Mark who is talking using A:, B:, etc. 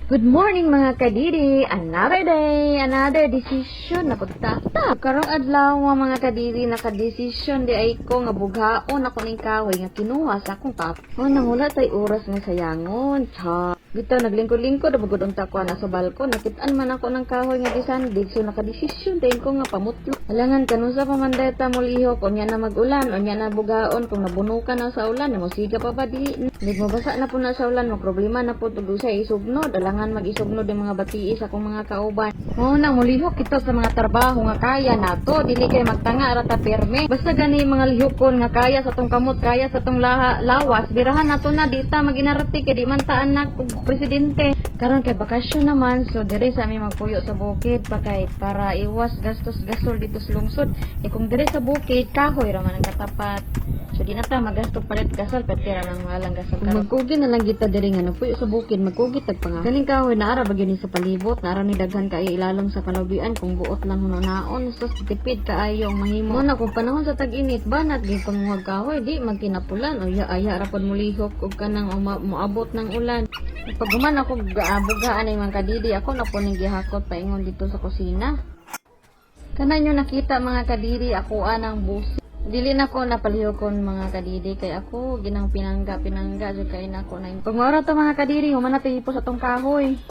A: Good morning mga kadiri! Another day, another decision na punta. Karong adlaw mga kadiri nakadesisyon di ay ko nga bughaon ako ning kahoy nga kinuha sa akong tap. Nangula tay oras nga sayangon. Bitaw naglingkod-lingkod abugod unta ko na sa balkon. Nakit-an man ako ng kahoy nga gisandig so nakadesisyon din ko nga pamutlo. Alangan kanun sa pamandeta mo lihok unya na mag-ulan unya na bughaon kung nabunukan na sa ulan musiga pa ba di. Mabasa na po na sa ulan mo problema na po tudo sa isugnod. Alangan mag-isugnod ang mga batiis akong mga kauban. Nang mulihok ito sa mga trabaho nga kaya nato dili kay magtanga rata perme. Basta gani mga lihokon nga kaya sa tong kamot kaya sa tong lawas birahan nato na dita maginarati kay di man taan na presidente. Karon kay bakasyon naman so dire sa mi magpuyo sa bukid pa kay para iwas gastos gasol dito sa lungsod. Kung dire sa bukid kahoy ra man ang katapat. So di na ta magasto palit gasol petera nang malang gasol karon. Magkugi na lang kita diri nga nagpuyo sa bukid magkugi tag panga. Galing kahoy na ara bagyo ni sa palibot na ara ni daghan kay ilalom sa kalubian kung buot lang hunaon so tipid kaayo ang mahimo. Na kung panahon sa tag-init banat gyud panguhag kahoy di magkinapulan o aya ra pod mulihok og kanang moabot ng ulan. Pag guman ako bugaan ay mga kadidi ako na po ning gihakot paingon dito sa kusina. Kanan nyo nakita mga kadidi ako anang busi. Dili na ko napalihokon mga kadidi kay ako ginang pinangga so kay nako na. Pag maura to mga kadidi human na tipo sa tong kahoy.